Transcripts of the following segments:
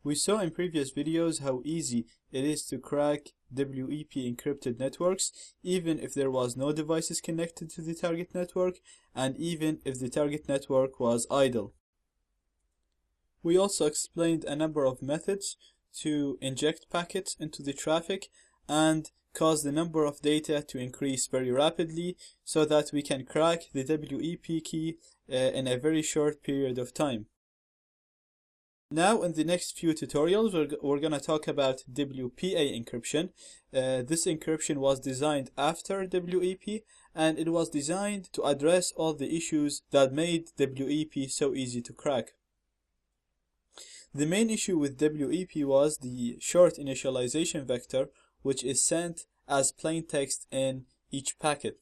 We saw in previous videos how easy it is to crack WEP encrypted networks, even if there was no devices connected to the target network, and even if the target network was idle. We also explained a number of methods to inject packets into the traffic and cause the number of data to increase very rapidly so that we can crack the WEP key in a very short period of time. Now in the next few tutorials we're going to talk about WPA encryption. This encryption was designed after WEP, and it was designed to address all the issues that made WEP so easy to crack. The main issue with WEP was the short initialization vector, which is sent as plain text in each packet.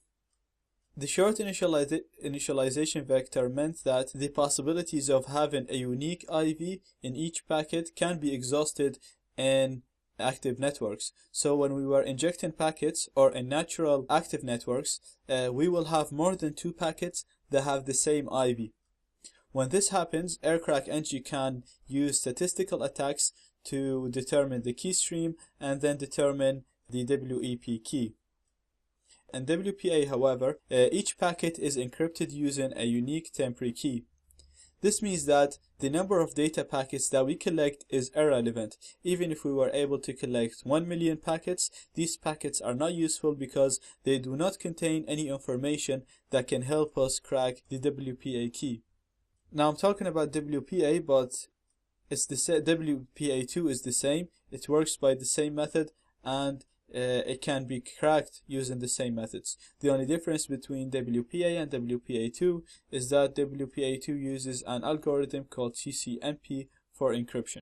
The short initialization vector meant that the possibilities of having a unique IV in each packet can be exhausted in active networks. So when we were injecting packets or in natural active networks, we will have more than 2 packets that have the same IV. When this happens, AirCrackNG can use statistical attacks to determine the key stream and then determine the WEP key. In WPA, however, each packet is encrypted using a unique temporary key. This means that the number of data packets that we collect is irrelevant. Even if we were able to collect 1 million packets, these packets are not useful because they do not contain any information that can help us crack the WPA key. Now I'm talking about WPA, but it's the WPA2 is the same. It works by the same method, and it can be cracked using the same methods. The only difference between WPA and WPA2 is that WPA2 uses an algorithm called CCNP for encryption.